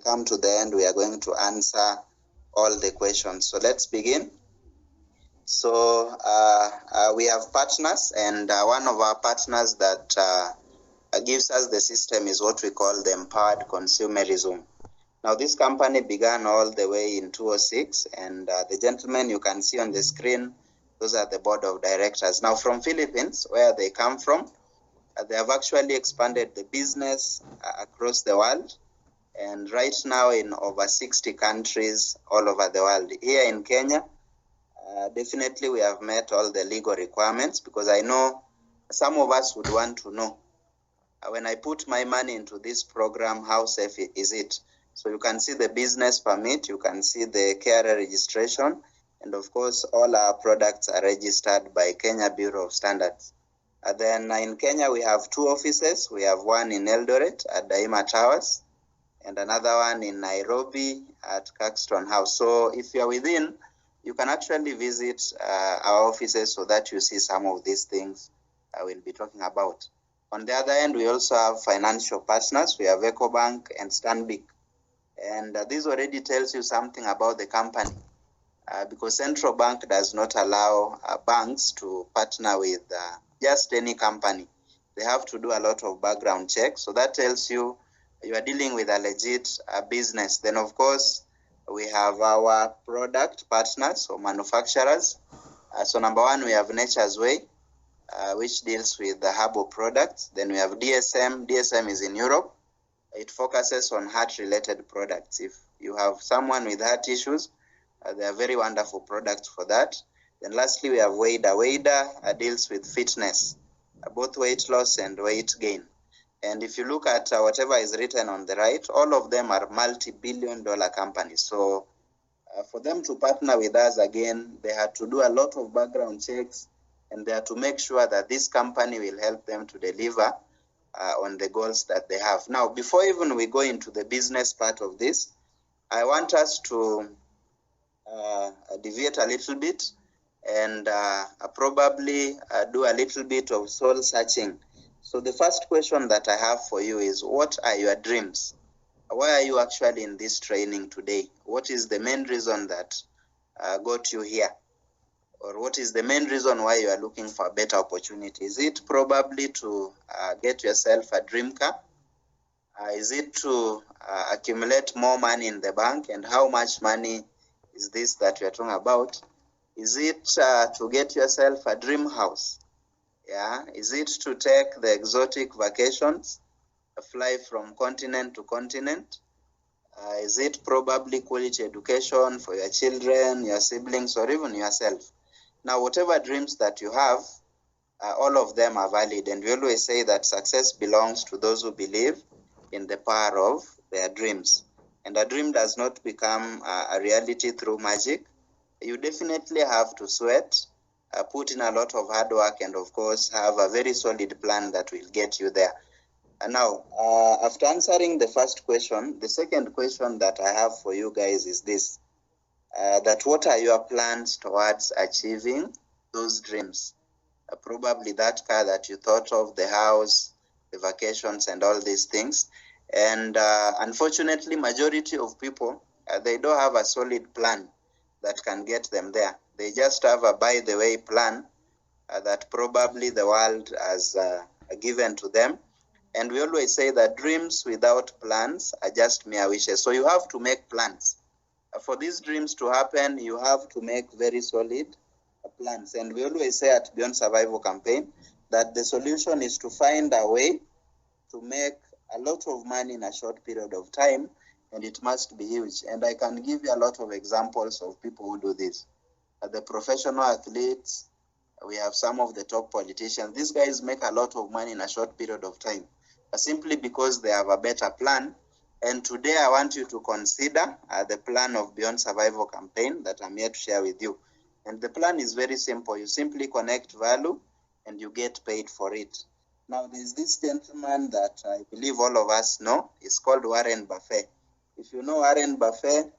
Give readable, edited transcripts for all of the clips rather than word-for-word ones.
come to the end, we are going to answer all the questions. So let's begin. So we have partners, and one of our partners that gives us the system is what we call the empowered consumerism. Now, this company began all the way in 2006, and the gentlemen you can see on the screen, those are the board of directors. Now, from Philippines, where they come from, they have actually expanded the business across the world, and right now in over 60 countries all over the world. Here in Kenya, definitely we have met all the legal requirements, because I know some of us would want to know, when I put my money into this program, how safe is it? So you can see the business permit, you can see the KRA registration, and of course all our products are registered by Kenya Bureau of Standards. Then in Kenya we have two offices. We have one in Eldoret at Daima Towers, and another one in Nairobi at Caxton House. So if you're within, you can actually visit our offices so that you see some of these things I will be talking about. On the other end, we also have financial partners. We have EcoBank and Stanbic. And this already tells you something about the company, because central bank does not allow banks to partner with just any company. They have to do a lot of background checks. So that tells you you are dealing with a legit business. Then, of course, we have our product partners or manufacturers. So number one, we have Nature's Way, which deals with the herbal products. Then we have DSM. DSM is in Europe. It focuses on heart-related products. If you have someone with heart issues, they are very wonderful products for that. Then lastly, we have Wada. Wada deals with fitness, both weight loss and weight gain. And if you look at whatever is written on the right, all of them are multi-billion-dollar companies. So for them to partner with us again, they had to do a lot of background checks, and they had to make sure that this company will help them to deliver on the goals that they have. Now, before even we go into the business part of this, I want us to deviate a little bit and probably do a little bit of soul searching. So the first question that I have for you is, what are your dreams? Why are you actually in this training today? What is the main reason that got you here? Or what is the main reason why you are looking for a better opportunity? Is it probably to get yourself a dream car? Is it to accumulate more money in the bank? And how much money is this that we are talking about? Is it to get yourself a dream house? Yeah. Is it to take the exotic vacations, fly from continent to continent? Is it probably quality education for your children, your siblings, or even yourself? Now, whatever dreams that you have, all of them are valid. And we always say that success belongs to those who believe in the power of their dreams. And a dream does not become a reality through magic. You definitely have to sweat, put in a lot of hard work, and of course, have a very solid plan that will get you there. And now, after answering the first question, the second question that I have for you guys is this. That what are your plans towards achieving those dreams? Probably that car that you thought of, the house, the vacations, and all these things. And unfortunately, majority of people, they don't have a solid plan that can get them there. They just have a by-the-way plan that probably the world has given to them. And we always say that dreams without plans are just mere wishes. So you have to make plans. For these dreams to happen, you have to make very solid plans. And we always say at Beyond Survival Campaign that the solution is to find a way to make a lot of money in a short period of time, and it must be huge. And I can give you a lot of examples of people who do this. The professional athletes, we have some of the top politicians. These guys make a lot of money in a short period of time, simply because they have a better plan. And today I want you to consider the plan of Beyond Survival Campaign that I'm here to share with you. And the plan is very simple. You simply connect value and you get paid for it. Now, there's this gentleman that I believe all of us know. It's called Warren Buffett. If you know Warren Buffett,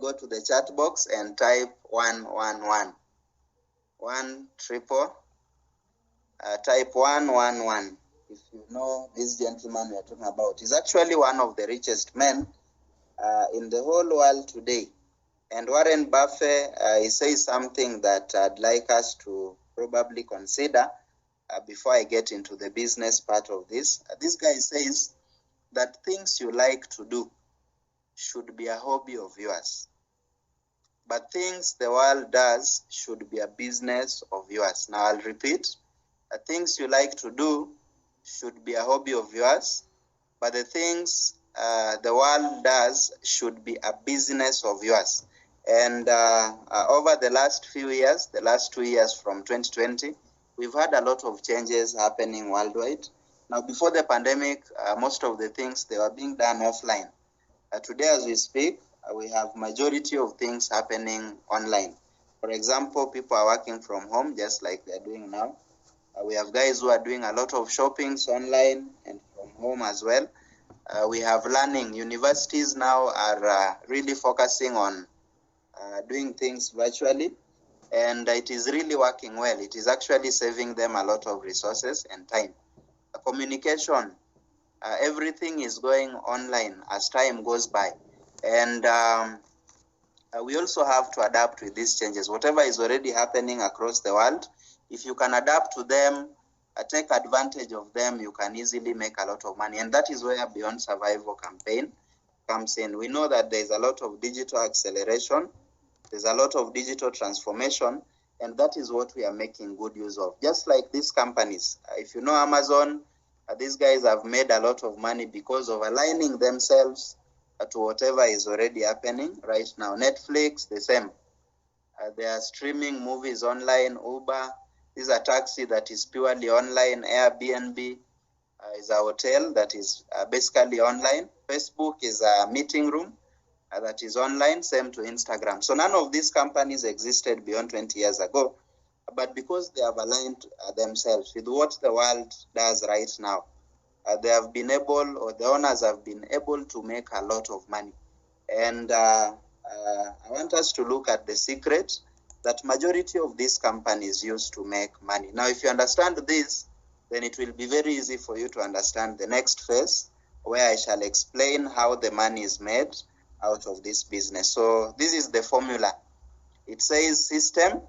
go to the chat box and type 111. Type 111. If you know this gentleman we are talking about, he's actually one of the richest men in the whole world today. And Warren Buffett, he says something that I'd like us to probably consider before I get into the business part of this. This guy says that things you like to do should be a hobby of yours, but things the world does should be a business of yours. Now I'll repeat. Things you like to do should be a hobby of yours, but the things the world does should be a business of yours. And over the last few years, the last 2 years from 2020, we've had a lot of changes happening worldwide. Now, before the pandemic, most of the things, they were being done offline. Today, as we speak, we have majority of things happening online. For example, people are working from home, just like they're doing now. We have guys who are doing a lot of shoppings online and from home as well. We have learning. Universities now are really focusing on doing things virtually, and it is really working well. It is actually saving them a lot of resources and time. Communication, everything is going online as time goes by, and we also have to adapt with these changes. Whatever is already happening across the world, if you can adapt to them, take advantage of them, you can easily make a lot of money. And that is where Beyond Survival campaign comes in. We know that there's a lot of digital acceleration, there's a lot of digital transformation, and that is what we are making good use of. Just like these companies, if you know Amazon, these guys have made a lot of money because of aligning themselves to whatever is already happening right now. Netflix, the same. They are streaming movies online. Uber is a taxi that is purely online. Airbnb is a hotel that is basically online. Facebook is a meeting room that is online, same to Instagram. So none of these companies existed beyond 20 years ago, but because they have aligned themselves with what the world does right now, they have been able, or the owners have been able to make a lot of money. And I want us to look at the secret that majority of these companies use to make money. Now, if you understand this, then it will be very easy for you to understand the next phase, where I shall explain how the money is made out of this business. So this is the formula. It says system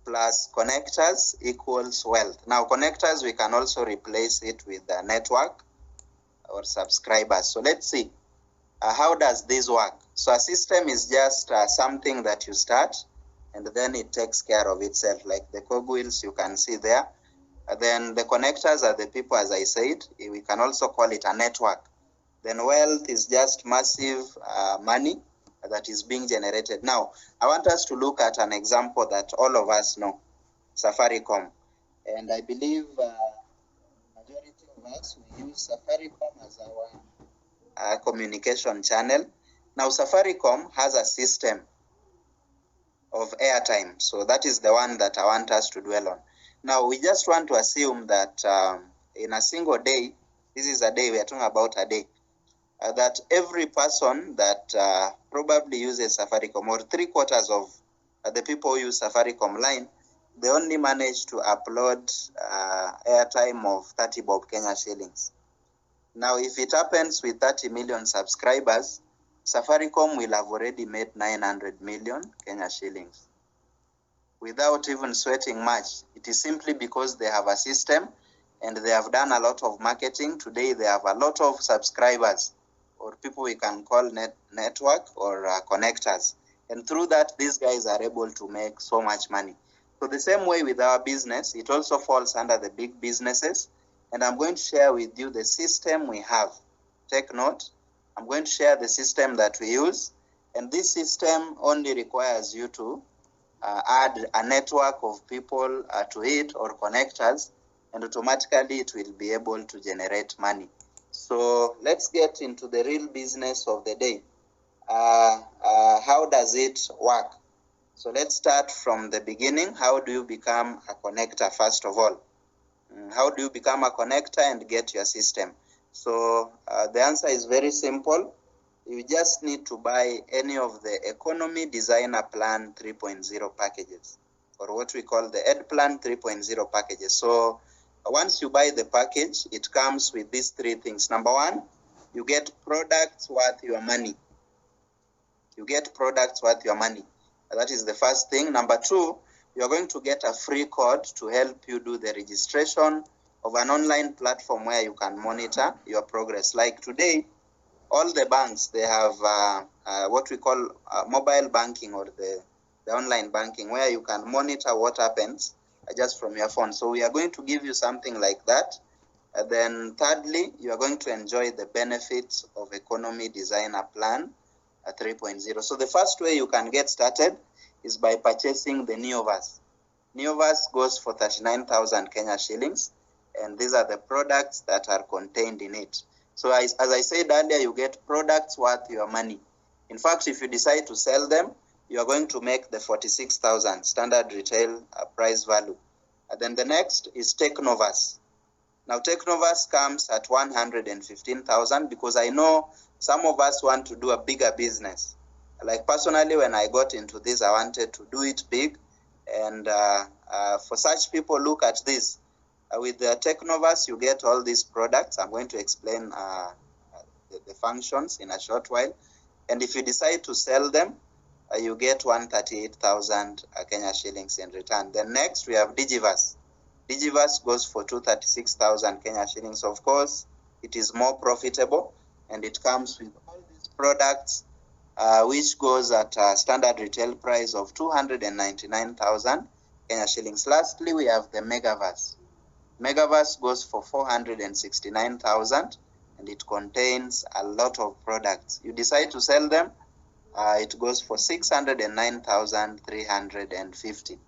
plus connectors equals wealth. Now, connectors, we can also replace it with a network or subscribers. So let's see, how does this work? So a system is just something that you start, and then it takes care of itself, like the cogwheels you can see there. Then the connectors are the people, as I said. We can also call it a network. Then wealth is just massive money that is being generated. Now, I want us to look at an example that all of us know, Safaricom. And I believe majority of us, we use Safaricom as our communication channel. Now, Safaricom has a system of airtime. So that is the one that I want us to dwell on. Now, we just want to assume that in a single day, this is a day, we are talking about a day, that every person that probably uses Safaricom, or 3/4 of the people who use Safaricom line, they only manage to upload airtime of 30 bob Kenya shillings. Now, if it happens with 30 million subscribers, Safaricom will have already made 900 million Kenya shillings without even sweating much. It is simply because they have a system and they have done a lot of marketing. Today, they have a lot of subscribers, or people we can call network or connectors. And through that, these guys are able to make so much money. So the same way with our business, it also falls under the big businesses. And I'm going to share with you the system we have. Take note. I'm going to share the system that we use. And this system only requires you to add a network of people to it, or connectors, and automatically it will be able to generate money. So let's get into the real business of the day. How does it work? So let's start from the beginning. How do you become a connector, first of all? How do you become a connector and get your system? So the answer is very simple. You just need to buy any of the Economy Designer Plan 3.0 packages, or what we call the Ed Plan 3.0 packages. So once you buy the package, it comes with these three things. Number one, you get products worth your money. You get products worth your money. That is the first thing. Number two, you're going to get a free code to help you do the registration of an online platform where you can monitor your progress. Like today, all the banks, they have what we call mobile banking, or the online banking, where you can monitor what happens just from your phone. So we are going to give you something like that. Then thirdly, you are going to enjoy the benefits of Economy Designer Plan 3.0. So the first way you can get started is by purchasing the Neoverse. Neoverse goes for 39,000 Kenya shillings, and these are the products that are contained in it. So as I said earlier, you get products worth your money. In fact, if you decide to sell them, you are going to make the 46,000 standard retail price value. And then the next is Technoverse. Now, Technoverse comes at 115,000 because I know some of us want to do a bigger business. Like personally, when I got into this, I wanted to do it big. And for such people, look at this. With the Technoverse, you get all these products. I'm going to explain the functions in a short while. And if you decide to sell them, you get 138,000 Kenya shillings in return. Then next, we have Digiverse. Digiverse goes for 236,000 Kenya shillings. Of course, it is more profitable, and it comes with all these products, which goes at a standard retail price of 299,000 Kenya shillings. Lastly, we have the Megaverse. Megaverse goes for 469,000, and it contains a lot of products. You decide to sell them, it goes for 609,350.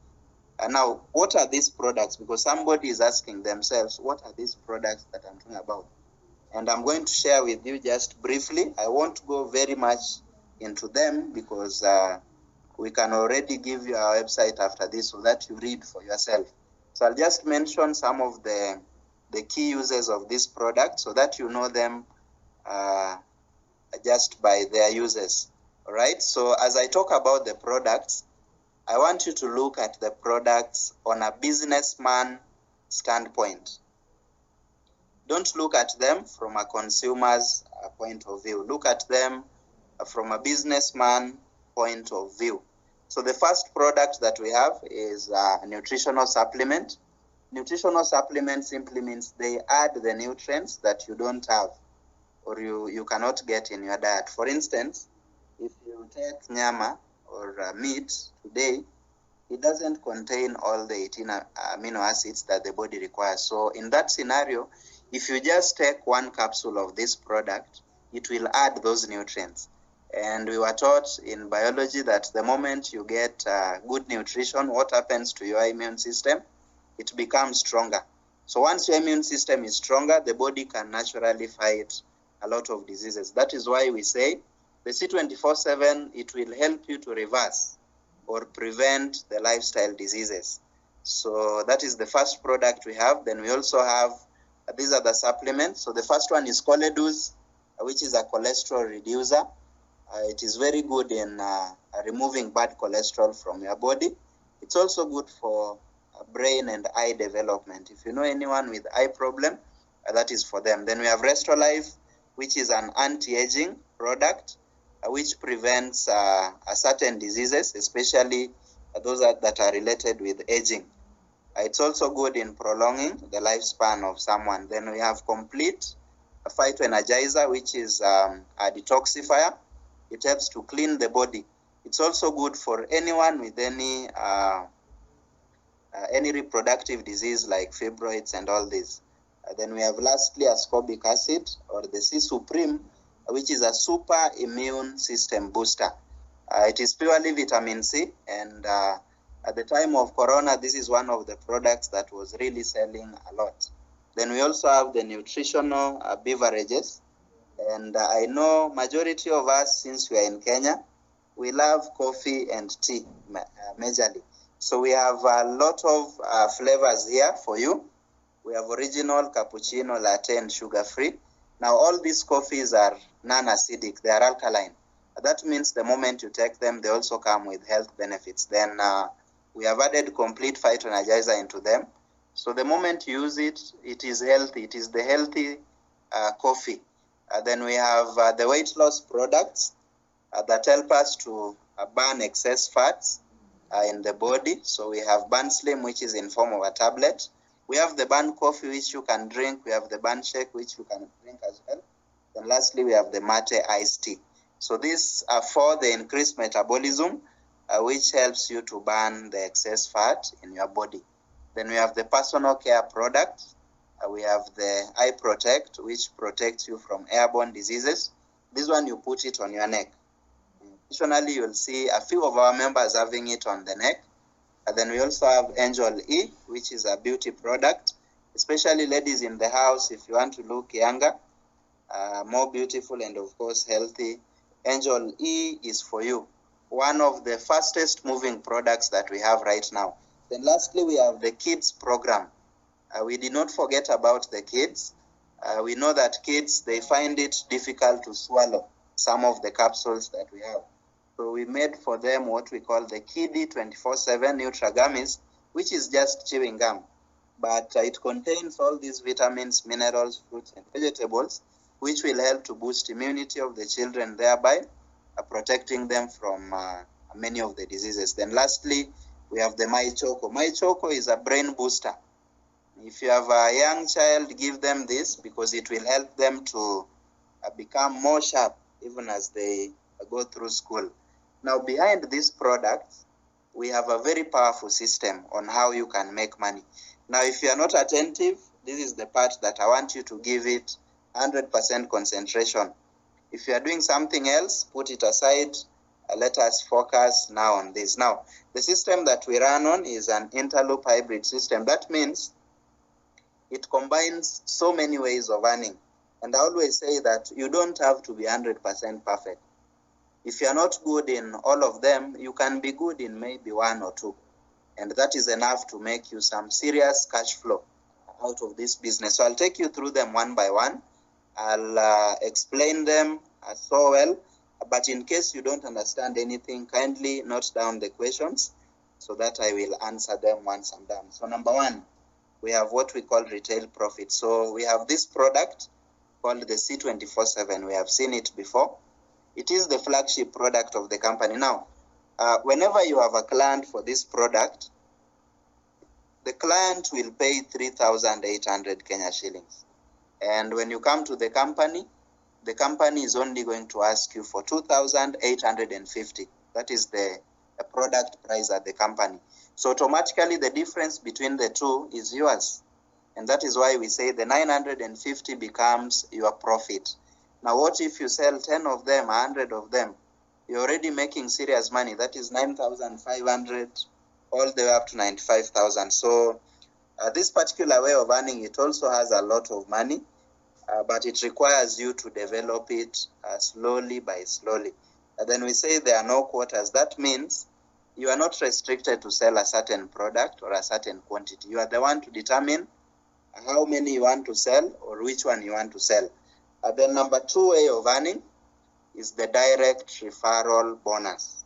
Now, what are these products? Because somebody is asking themselves, what are these products that I'm talking about? And I'm going to share with you just briefly. I won't go very much into them because we can already give you our website after this so that you read for yourself. So I'll just mention some of the key uses of this product so that you know them just by their uses. All right. So as I talk about the products, I want you to look at the products on a businessman standpoint. Don't look at them from a consumer's point of view. Look at them from a businessman point of view. So the first product that we have is a nutritional supplement. Nutritional supplement simply means they add the nutrients that you don't have or you cannot get in your diet. For instance, if you take nyama or meat today, it doesn't contain all the 18 amino acids that the body requires. So in that scenario, if you just take one capsule of this product, it will add those nutrients. And we were taught in biology that the moment you get good nutrition, what happens to your immune system? It becomes stronger. So once your immune system is stronger, the body can naturally fight a lot of diseases. That is why we say the C24/7, it will help you to reverse or prevent the lifestyle diseases. So that is the first product we have. Then we also have, these are the supplements. So the first one is Choleduz, which is a cholesterol reducer. It is very good in removing bad cholesterol from your body. It's also good for brain and eye development. If you know anyone with eye problem, that is for them. Then we have Restolife, which is an anti-aging product, which prevents certain diseases, especially those that are related with aging. It's also good in prolonging the lifespan of someone. Then we have Complete Phytoenergizer, which is a detoxifier. It helps to clean the body. It's also good for anyone with any reproductive disease like fibroids and all this. Then we have lastly ascorbic acid, or the C Supreme, which is a super immune system booster. It is purely vitamin C, and at the time of Corona, this is one of the products that was really selling a lot. Then we also have the nutritional beverages, and I know majority of us, since we are in Kenya, we love coffee and tea majorly. So we have a lot of flavors here for you. We have original, cappuccino, latte, and sugar-free. Now, all these coffees are non-acidic. They are alkaline. That means the moment you take them, they also come with health benefits. Then we have added Complete Phytoenergizer into them. So the moment you use it, it is healthy. It is the healthy coffee. Then we have the weight loss products that help us to burn excess fats in the body. So we have Burn Slim, which is in form of a tablet. We have the Burn Coffee, which you can drink. We have the Burn Shake, which you can drink as well. And lastly, we have the Mate Iced Tea. So these are for the increased metabolism, which helps you to burn the excess fat in your body. Then we have the personal care products. We have the Eye Protect, which protects you from airborne diseases. This one, you put it on your neck. Additionally, you'll see a few of our members having it on the neck. And then we also have Angel E, which is a beauty product, especially ladies in the house. If you want to look younger, more beautiful, and of course healthy, Angel E is for you. One of the fastest moving products that we have right now. Then lastly, we have the kids program. We did not forget about the kids. We know that kids, they find it difficult to swallow some of the capsules that we have. So we made for them what we call the Kiddie 24/7 Nutra Gummies, which is just chewing gum. But it contains all these vitamins, minerals, fruits, and vegetables, which will help to boost immunity of the children, thereby protecting them from many of the diseases. Then lastly, we have the My Choco. My Choco is a brain booster. If you have a young child, give them this because it will help them to become more sharp even as they go through school. Now, behind these products, we have a very powerful system on how you can make money. Now, if you are not attentive, this is the part that I want you to give it 100% concentration. If you are doing something else, put it aside. Let us focus now on this. Now, the system that we run on is an interloop hybrid system. That means it combines so many ways of earning. And I always say that you don't have to be 100% perfect. If you're not good in all of them, you can be good in maybe one or two. And that is enough to make you some serious cash flow out of this business. So I'll take you through them one by one. I'll explain them so well. But in case you don't understand anything, kindly note down the questions so that I will answer them once I'm done. So number one, we have what we call retail profit. So we have this product called the C24/7. We have seen it before. It is the flagship product of the company. Now, whenever you have a client for this product, the client will pay 3,800 Kenya shillings. And when you come to the company is only going to ask you for 2,850. That is the product price at the company. So automatically the difference between the two is yours. And that is why we say the 950 becomes your profit. Now, what if you sell 10 of them, 100 of them? You're already making serious money. That is 9,500 all the way up to 95,000. So this particular way of earning, it also has a lot of money, but it requires you to develop it slowly by slowly. And then we say there are no quotas. That means you are not restricted to sell a certain product or a certain quantity. You are the one to determine how many you want to sell or which one you want to sell. The number two way of earning is the direct referral bonus.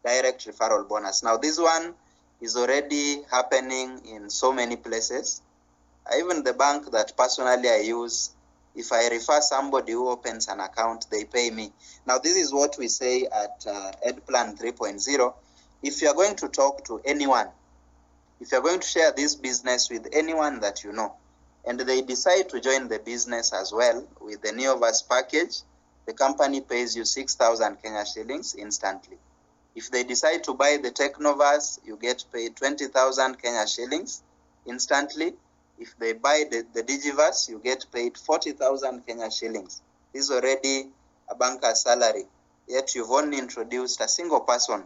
Direct referral bonus. Now, this one is already happening in so many places. Even the bank that personally I use, if I refer somebody who opens an account, they pay me. Now, this is what we say at EdPlan 3.0. If you're going to talk to anyone, if you're going to share this business with anyone that you know, and they decide to join the business as well with the Neoverse package, the company pays you 6,000 Kenya shillings instantly. If they decide to buy the Technoverse, you get paid 20,000 Kenya shillings instantly. If they buy the Digiverse, you get paid 40,000 Kenya shillings. This is already a banker's salary, yet you've only introduced a single person.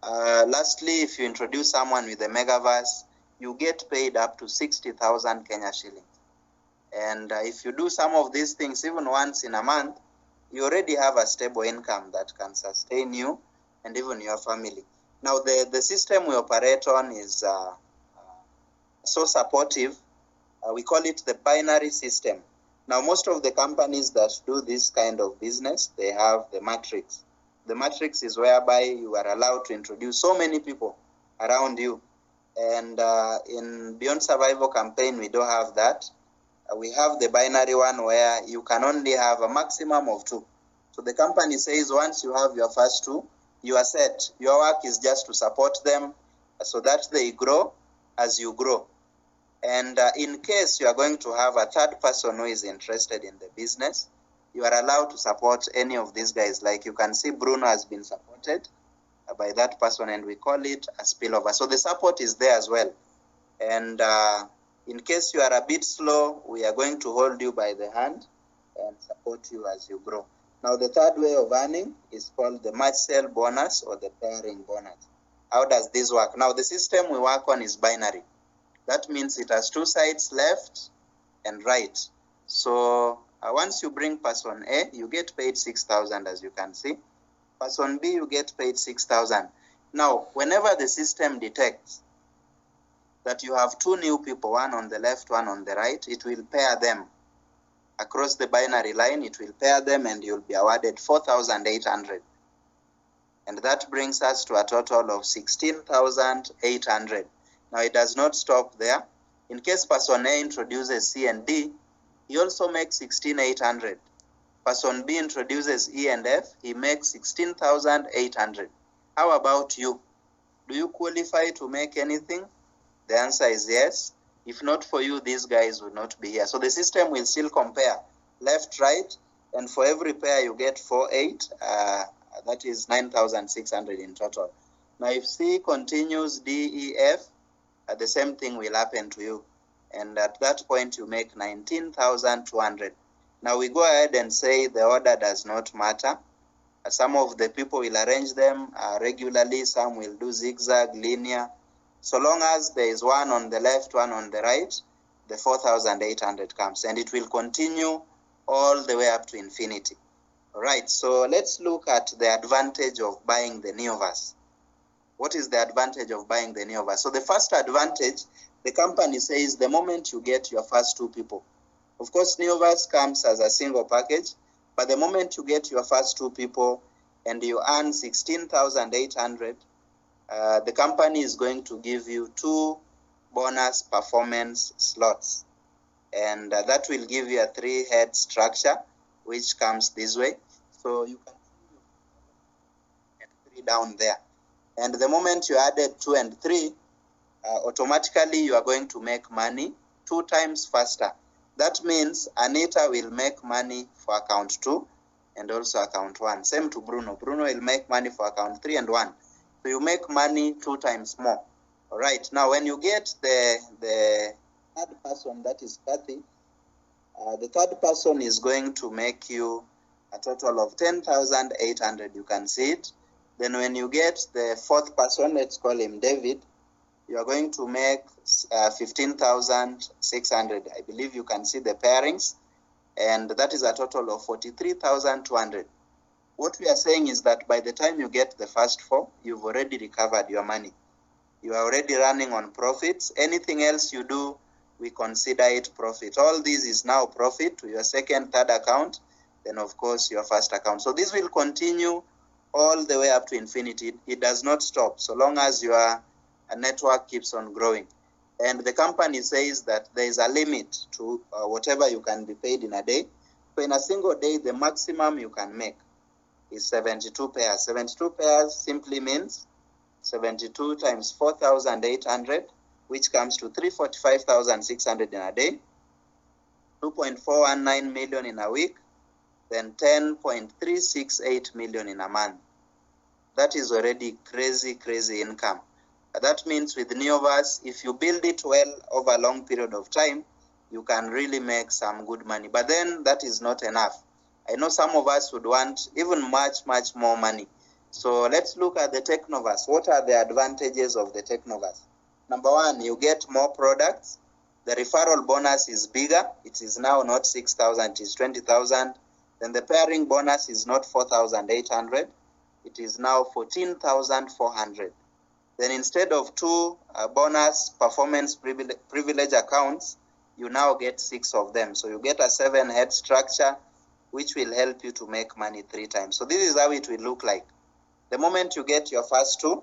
Lastly, if you introduce someone with the Megaverse, you get paid up to 60,000 Kenya shillings. And if you do some of these things even once in a month, you already have a stable income that can sustain you and even your family. Now, the system we operate on is so supportive. We call it the binary system. Now, most of the companies that do this kind of business, they have the matrix. The matrix is whereby you are allowed to introduce so many people around you. And in Beyond Survival campaign, we don't have that. we have the binary one where you can only have a maximum of 2. So the company says once you have your first 2, you are set. Your work is just to support them so that they grow as you grow. And in case you are going to have a third person who is interested in the business, you are allowed to support any of these guys. Like you can see Bruno has been supported by that person, and we call it a spillover. So the support is there as well. And in case you are a bit slow, we are going to hold you by the hand and support you as you grow. Now the third way of earning is called the match sale bonus or the pairing bonus. How does this work? Now the system we work on is binary. That means it has 2 sides, left and right. So once you bring person A, you get paid 6,000 as you can see. Person B, you get paid 6,000. Now, whenever the system detects that you have 2 new people, one on the left, one on the right, it will pair them. Across the binary line, it will pair them and you'll be awarded 4,800. And that brings us to a total of 16,800. Now, it does not stop there. In case person A introduces C and D, he also makes 16,800. Person B introduces E and F, he makes 16,800. How about you? Do you qualify to make anything? The answer is yes. If not for you, these guys would not be here. So the system will still compare left, right, and for every pair you get 4, 8. That is 9,600 in total. Now if C continues D, E, F, the same thing will happen to you. And at that point you make 19,200. Now we go ahead and say the order does not matter. Some of the people will arrange them regularly, some will do zigzag, linear. So long as there is one on the left, one on the right, the 4,800 comes, and it will continue all the way up to infinity. All right, so let's look at the advantage of buying the Neoverse. What is the advantage of buying the Neoverse? So the first advantage, the company says the moment you get your first 2 people. Of course, Neoverse comes as a single package, but the moment you get your first 2 people and you earn 16,800, the company is going to give you 2 bonus performance slots. And that will give you a 3-head structure, which comes this way. So you can see 3 down there. And the moment you added 2 and 3, automatically you are going to make money 2 times faster. That means Anita will make money for account 2 and also account 1. Same to Bruno. Bruno will make money for account 3 and 1. So you make money 2 times more. All right. Now, when you get the third person, that is Kathy, the third person is going to make you a total of 10,800. You can see it. Then when you get the 4th person, let's call him David, you are going to make 15,600. I believe you can see the pairings. And that is a total of 43,200. What we are saying is that by the time you get the first 4, you've already recovered your money. You are already running on profits. Anything else you do, we consider it profit. All this is now profit to your second, third account, then of course your first account. So this will continue all the way up to infinity. It does not stop so long as your network keeps on growing. And the company says that there is a limit to whatever you can be paid in a day. So in a single day, the maximum you can make is 72 pairs. 72 pairs simply means 72 times 4,800, which comes to 345,600 in a day, 2.419 million in a week, then 10.368 million in a month. That is already crazy, crazy income. That means with Neoverse, if you build it well over a long period of time, you can really make some good money. But then that is not enough. I know some of us would want even much, much more money. So let's look at the Technoverse. What are the advantages of the Technoverse? Number 1, you get more products. The referral bonus is bigger. It is now not 6,000, it is 20,000. Then the pairing bonus is not 4,800. It is now 14,400. Then instead of 2 bonus performance privilege accounts, you now get 6 of them. So you get a 7-head structure, which will help you to make money 3 times. So this is how it will look like. The moment you get your first 2,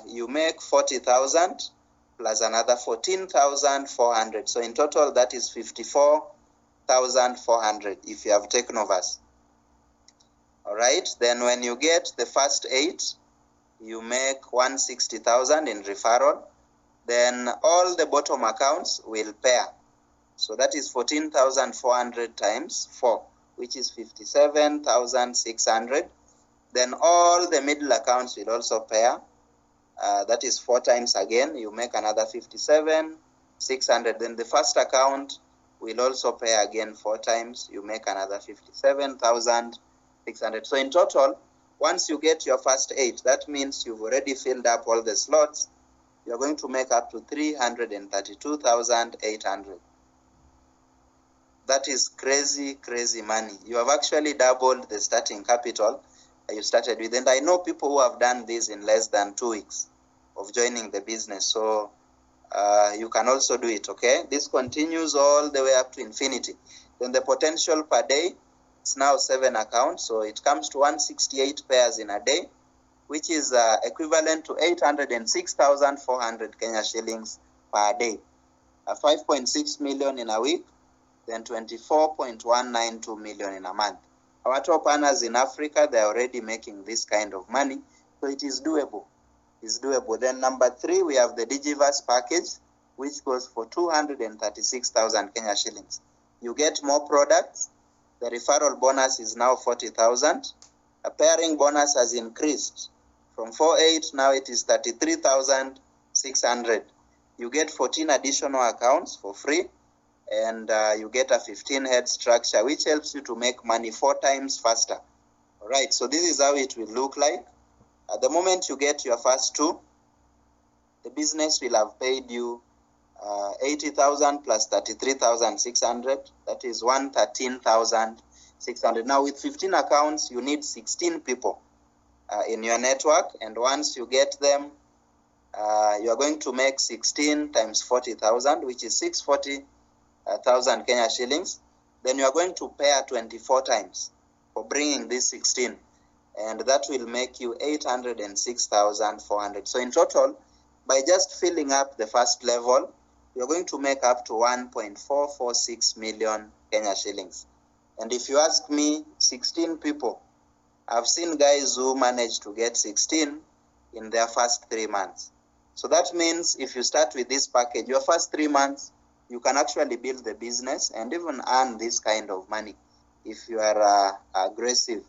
you make 40,000. plus another 14,400. So in total, that is 54,400 if you have taken overs. All right, then when you get the first 8, you make 160,000 in referral. Then all the bottom accounts will pair. So that is 14,400 times 4, which is 57,600. Then all the middle accounts will also pair. That is 4 times again. You make another 57,600. Then the first account will also pair again 4 times. You make another 57,600. So in total, once you get your first 8, that means you've already filled up all the slots. You're going to make up to 332,800. That is crazy, crazy money. You have actually doubled the starting capital you started with. And I know people who have done this in less than 2 weeks of joining the business. So you can also do it, okay? This continues all the way up to infinity. Then the potential per day is now 7 accounts. So it comes to 168 pairs in a day, which is equivalent to 806,400 Kenya shillings per day. 5.6 million in a week, then 24.192 million in a month. Our top earners in Africa, they're already making this kind of money, so it is doable. It's doable. Then number 3, we have the Digiverse package, which goes for 236,000 Kenya shillings. You get more products. The referral bonus is now 40,000. A pairing bonus has increased from 48, now it is 33,600. You get 14 additional accounts for free, and you get a 15-head structure, which helps you to make money 4 times faster. All right, so this is how it will look like. At the moment you get your first 2, the business will have paid you 80,000 plus 33,600. That is 113,600. Now with 15 accounts, you need 16 people in your network, and once you get them, you are going to make 16 times 40,000, which is 640,000 Kenya shillings. Then you are going to pair 24 times for bringing this 16, and that will make you 806,400. So in total, by just filling up the first level, you are going to make up to 1.446 million Kenya shillings. And if you ask me, 16 people, I've seen guys who managed to get 16 in their first 3 months. So that means if you start with this package, your first 3 months, you can actually build the business and even earn this kind of money if you are aggressive.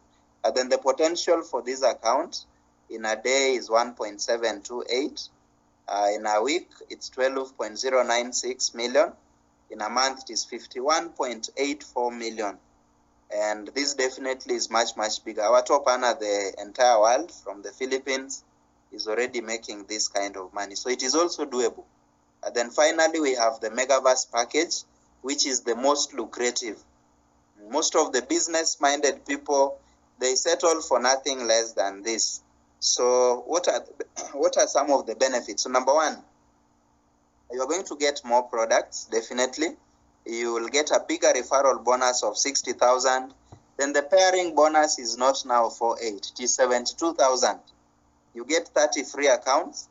And then the potential for this account in a day is 1.728. In a week, it's 12.096 million. In a month, it is 51.84 million. And this definitely is much, much bigger. Our top earner, the entire world from the Philippines, is already making this kind of money. So it is also doable. And then finally, we have the Megaverse package, which is the most lucrative. Most of the business-minded people, they settle for nothing less than this. So what are some of the benefits? So number 1, you are going to get more products, definitely. You will get a bigger referral bonus of 60,000. Then the pairing bonus is not now 48, it is 72,000. You get 30 free accounts,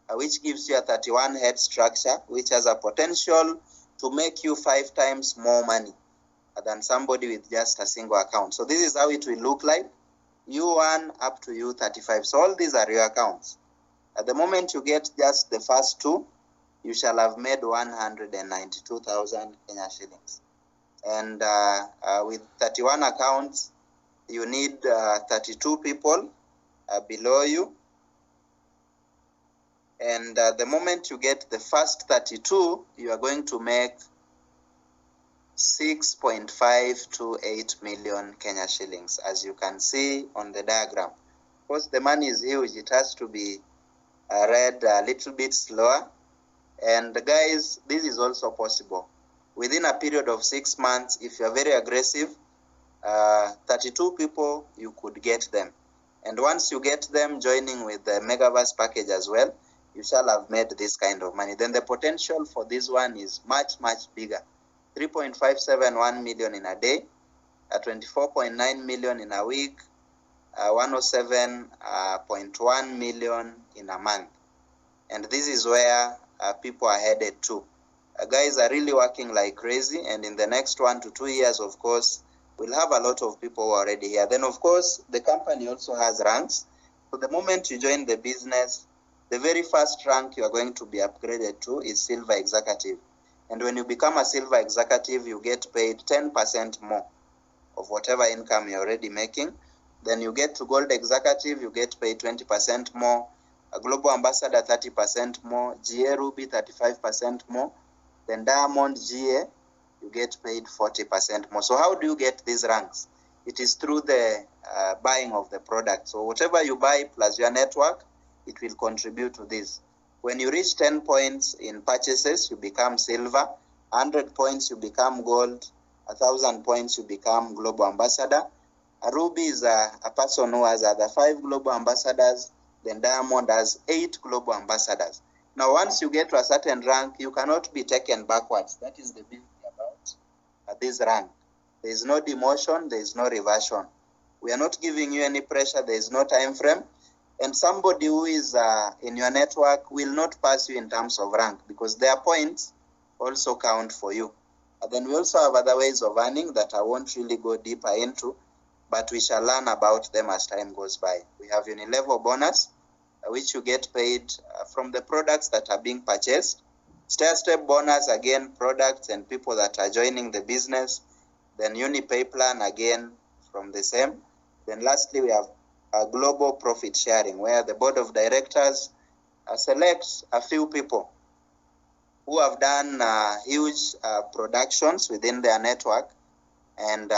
which gives you a 31-head structure, which has a potential to make you 5 times more money than somebody with just a single account. So this is how it will look like. U1 up to U35. So all these are your accounts. At the moment you get just the first 2, you shall have made 192,000 Kenya shillings. And with 31 accounts, you need 32 people below you. And the moment you get the first 32, you are going to make 6.528 million Kenya shillings, as you can see on the diagram. Of course, the money is huge. It has to be read a little bit slower. And guys, this is also possible. Within a period of 6 months, if you are very aggressive, 32 people, you could get them. And once you get them joining with the Megaverse package as well, you shall have made this kind of money. Then the potential for this one is much, much bigger. 3.571 million in a day, 24.9 million in a week, 107.1 million in a month. And this is where people are headed to. Guys are really working like crazy, and in the next 1 to 2 years, of course, we'll have a lot of people already here. Then, of course, the company also has ranks. So the moment you join the business, the very first rank you are going to be upgraded to is Silver Executive. And when you become a Silver Executive, you get paid 10% more of whatever income you're already making. Then you get to Gold Executive, you get paid 20% more. A Global Ambassador, 30% more. GA Ruby, 35% more. Then Diamond GA, you get paid 40% more. So how do you get these ranks? It is through the buying of the product. So whatever you buy plus your network, it will contribute to this. When you reach 10 points in purchases, you become silver. 100 points, you become gold. 1,000 points, you become global ambassador. A ruby is a person who has other 5 global ambassadors. Then diamond has 8 global ambassadors. Now, once you get to a certain rank, you cannot be taken backwards. That is the beauty about this rank. There is no demotion, there is no reversion. We are not giving you any pressure, there is no time frame. And somebody who is in your network will not pass you in terms of rank, because their points also count for you. And then we also have other ways of earning that I won't really go deeper into, but we shall learn about them as time goes by. We have unilevel bonus, which you get paid from the products that are being purchased. Stair-step bonus, again, products and people that are joining the business. Then UniPay plan, again, from the same. Then lastly, we have a global profit sharing, where the board of directors selects a few people who have done huge productions within their network. And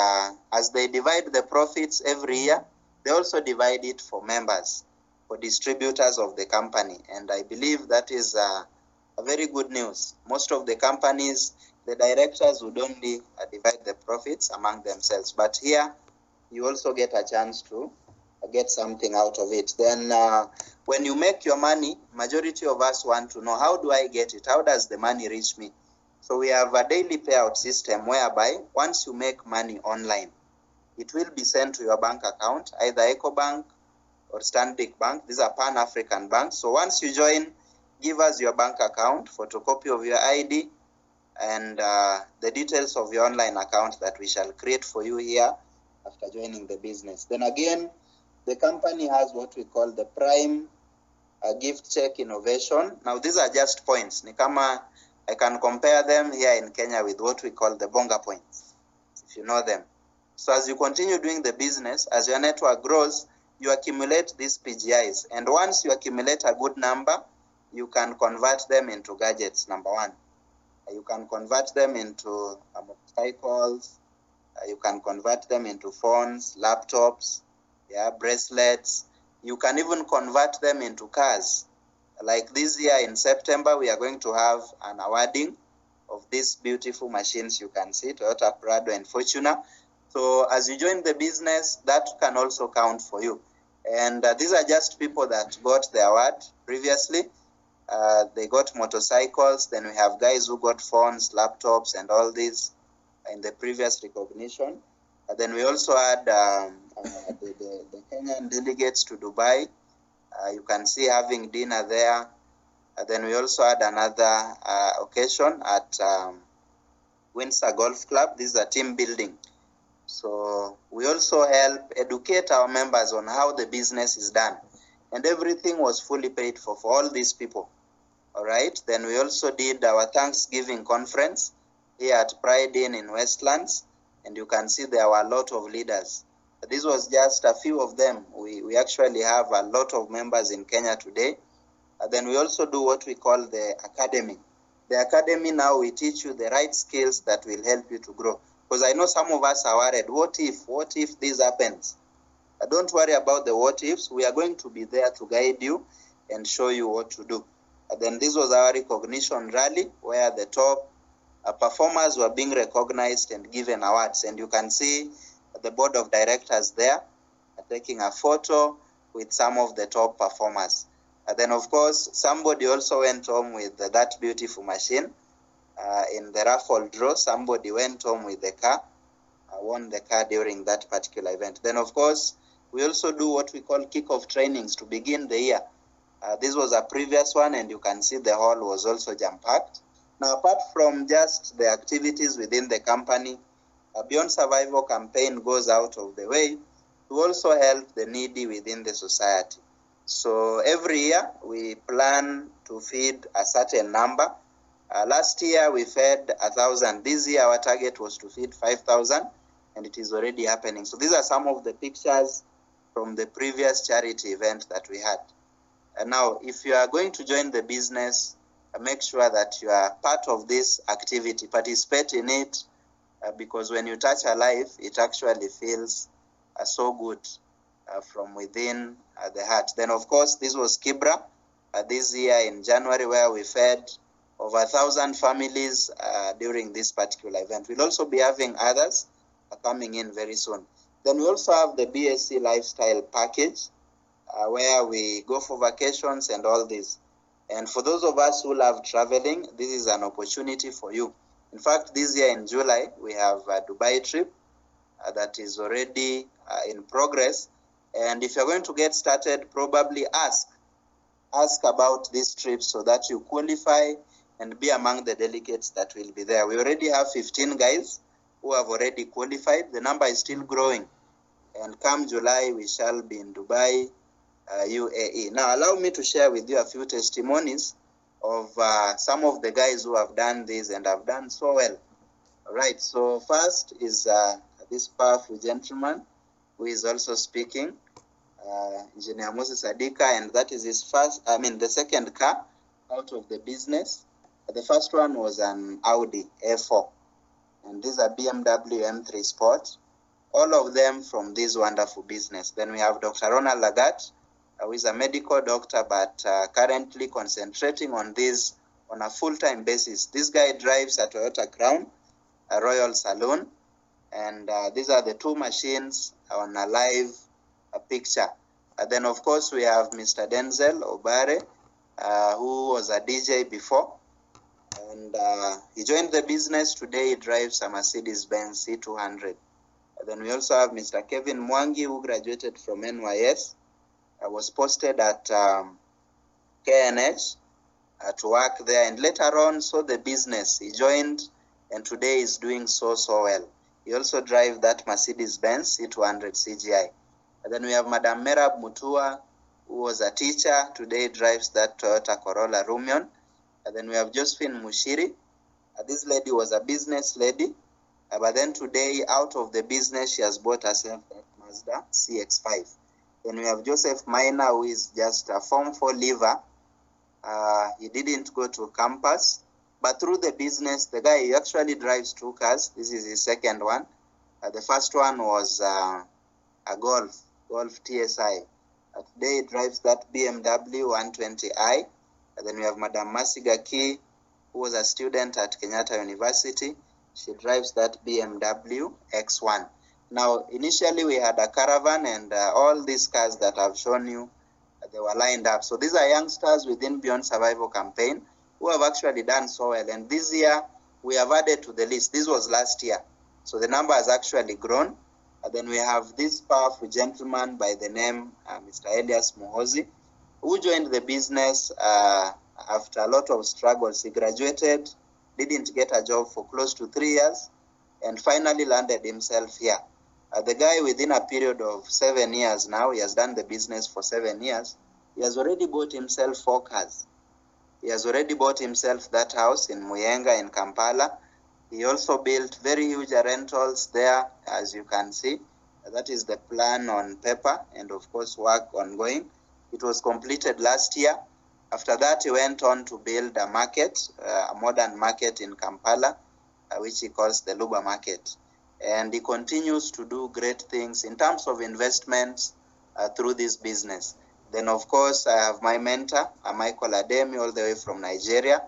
as they divide the profits every year, they also divide it for members, for distributors of the company. And I believe that is a very good news. Most of the companies, the directors would only divide the profits among themselves. But here, you also get a chance to get something out of it. Then when you make your money, majority of us want to know, how do I get it? How does the money reach me? So we have a daily payout system whereby once you make money online, it will be sent to your bank account, either EcoBank or Stanbic Bank. These are Pan-African banks. So once you join, give us your bank account, photocopy of your ID, and the details of your online account that we shall create for you here after joining the business. Then again, the company has what we call the Prime Gift Check Innovation. Now, these are just points. Nikama, I can compare them here in Kenya with what we call the Bonga points, if you know them. So as you continue doing the business, as your network grows, you accumulate these PGIs. And once you accumulate a good number, you can convert them into gadgets, number one. You can convert them into motorcycles. You can convert them into phones, laptops, bracelets. You can even convert them into cars. Like this year in September, we are going to have an awarding of these beautiful machines you can see, Toyota Prado and Fortuner. So as you join the business, that can also count for you. And these are just people that got the award previously. They got motorcycles. Then we have guys who got phones, laptops, and all these in the previous recognition. Then we also had the Kenyan delegates to Dubai. You can see having dinner there. Then we also had another occasion at Windsor Golf Club. This is a team building. So we also help educate our members on how the business is done. And everything was fully paid for all these people. All right. Then we also did our Thanksgiving conference here at Pride Inn in Westlands. And you can see there were a lot of leaders. This was just a few of them. We actually have a lot of members in Kenya today. Then we also do what we call the academy. The academy now, we teach you the right skills that will help you to grow. Because I know some of us are worried, what if this happens? Don't worry about the what ifs. We are going to be there to guide you and show you what to do. Then this was our recognition rally, where the top performers were being recognized and given awards. And you can see the board of directors there taking a photo with some of the top performers. And then, of course, somebody also went home with that beautiful machine. In the raffle draw, somebody went home with the car, won the car during that particular event. Then, of course, we also do what we call kick-off trainings to begin the year. This was a previous one, and you can see the hall was also jam-packed. Now, apart from just the activities within the company, a Beyond Survival campaign goes out of the way to also help the needy within the society. So every year, we plan to feed a certain number. Last year, we fed 1,000. This year, our target was to feed 5,000, and it is already happening. So these are some of the pictures from the previous charity event that we had. And now, if you are going to join the business, make sure that you are part of this activity, participate in it, because when you touch a life, it actually feels so good from within the heart. Then, of course, this was Kibra this year in January, where we fed over 1,000 families during this particular event. We'll also be having others coming in very soon. Then we also have the BSc Lifestyle Package, where we go for vacations and all this. And for those of us who love traveling, this is an opportunity for you. In fact, this year in July, we have a Dubai trip that is already in progress. And if you're going to get started, probably ask about this trip so that you qualify and be among the delegates that will be there. We already have 15 guys who have already qualified. The number is still growing. And come July, we shall be in Dubai, UAE. Now, allow me to share with you a few testimonies of some of the guys who have done this and have done so well. All right, so first is this powerful gentleman who is also speaking, Engineer Moses Adika, and that is his the second car out of the business. The first one was an Audi A4, and these are BMW M3 Sport, all of them from this wonderful business. Then we have Dr. Ronald Lagat, who is a medical doctor, but currently concentrating on this on a full-time basis. This guy drives a Toyota Crown, a Royal Saloon, and these are the two machines on a live picture. Then, of course, we have Mr. Denzel Obare, who was a DJ before, and he joined the business. Today, he drives a Mercedes-Benz C200. Then we also have Mr. Kevin Mwangi, who graduated from NYS, was posted at KNH to work there, and later on saw the business. He joined, and today is doing so well. He also drives that Mercedes-Benz C200 CGI. And then we have Madam Merab Mutua, who was a teacher. Today drives that Toyota Corolla Rumion. And then we have Josephine Mushiri. This lady was a business lady. But then today, out of the business, she has bought herself a Mazda CX-5. Then we have Joseph Minor, who is just a Form 4 leaver. He didn't go to campus. But through the business, the guy, he actually drives two cars. This is his second one. The first one was a Golf TSI. Today he drives that BMW 120i. And then we have Madam Masiga Ki, who was a student at Kenyatta University. She drives that BMW X1. Now, initially we had a caravan, and all these cars that I've shown you, they were lined up. So these are youngsters within Beyond Survival campaign who have actually done so well. And this year, we have added to the list. This was last year. So the number has actually grown. And then we have this powerful gentleman by the name Mr. Elias Muhozi, who joined the business after a lot of struggles. He graduated, didn't get a job for close to 3 years, and finally landed himself here. The guy, within a period of 7 years now, he has done the business for 7 years, he has already bought himself 4 cars. He has already bought himself that house in Muyenga in Kampala. He also built very huge rentals there, as you can see. That is the plan on paper, and of course work ongoing. It was completed last year. After that, he went on to build a market, a modern market in Kampala, which he calls the Luba Market. And he continues to do great things in terms of investments through this business. Then, of course, I have my mentor, Michael Ademi, all the way from Nigeria.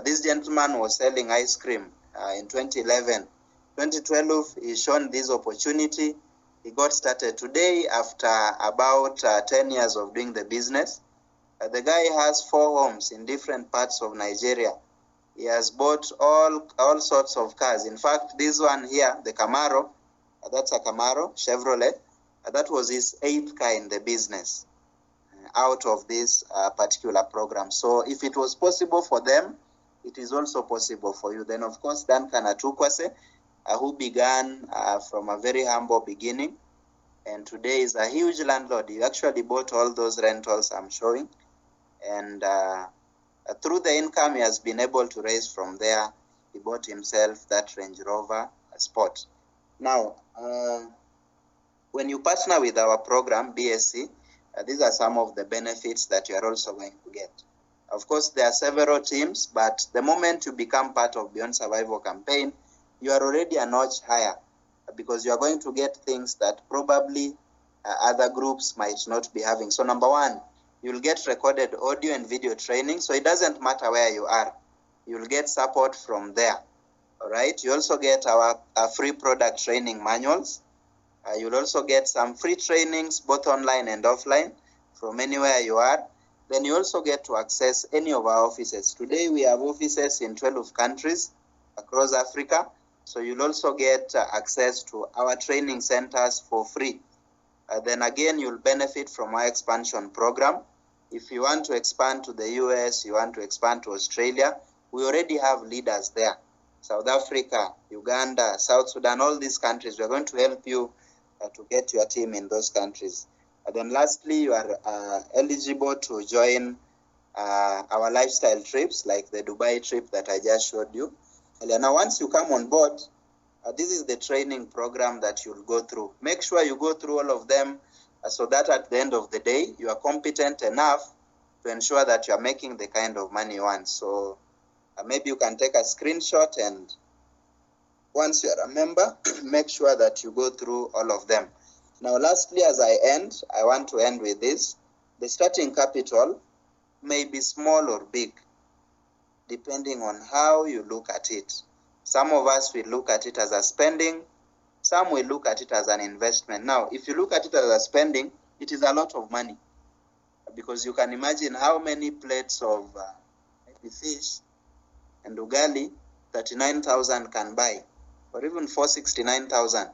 This gentleman was selling ice cream in 2011. 2012, he shown this opportunity. He got started. Today, after about 10 years of doing the business, the guy has 4 homes in different parts of Nigeria. He has bought all sorts of cars. In fact, this one here, the Camaro, that's a Camaro, Chevrolet. That was his 8th car in the business. out of this particular program. So if it was possible for them, it is also possible for you. Then, of course, Duncan Atukwase, who began from a very humble beginning, and today is a huge landlord. He actually bought all those rentals I'm showing, and through the income he has been able to raise from there, he bought himself that Range Rover Sport. Now, when you partner with our program, BSc, these are some of the benefits that you are also going to get. Of course, there are several teams, but the moment you become part of Beyond Survival campaign, you are already a notch higher, because you are going to get things that probably other groups might not be having. So number one, you'll get recorded audio and video training. So it doesn't matter where you are. You'll get support from there. All right. You also get our free product training manuals. You'll also get some free trainings, both online and offline, from anywhere you are. Then you also get to access any of our offices. Today we have offices in 12 countries across Africa. So you'll also get access to our training centers for free. Then again, you'll benefit from our expansion program. If you want to expand to the US, you want to expand to Australia, we already have leaders there. South Africa, Uganda, South Sudan, all these countries, we're going to help you to get your team in those countries. And then lastly, you are eligible to join our lifestyle trips, like the Dubai trip that I just showed you. And then now once you come on board, this is the training program that you'll go through. Make sure you go through all of them so that at the end of the day, you are competent enough to ensure that you are making the kind of money you want. So maybe you can take a screenshot, and once you are a member, make sure that you go through all of them. Now, lastly, as I end, I want to end with this. The starting capital may be small or big, depending on how you look at it. Some of us will look at it as a spending. Some will look at it as an investment. Now, if you look at it as a spending, it is a lot of money, because you can imagine how many plates of maybe fish and ugali 39,000 can buy, or even 469,000.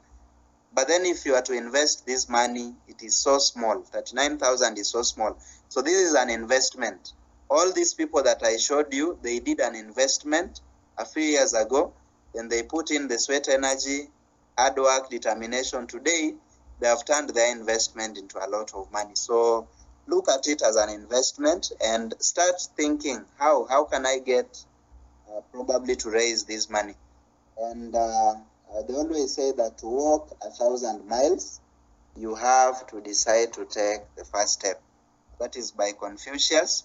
But then if you are to invest this money, it is so small. 39,000 is so small. So this is an investment. All these people that I showed you, they did an investment a few years ago. Then they put in the sweat energy, hard work, determination. Today, they have turned their investment into a lot of money. So look at it as an investment and start thinking, how can I get probably to raise this money? And they always say that to walk 1,000 miles, you have to decide to take the first step. That is by Confucius.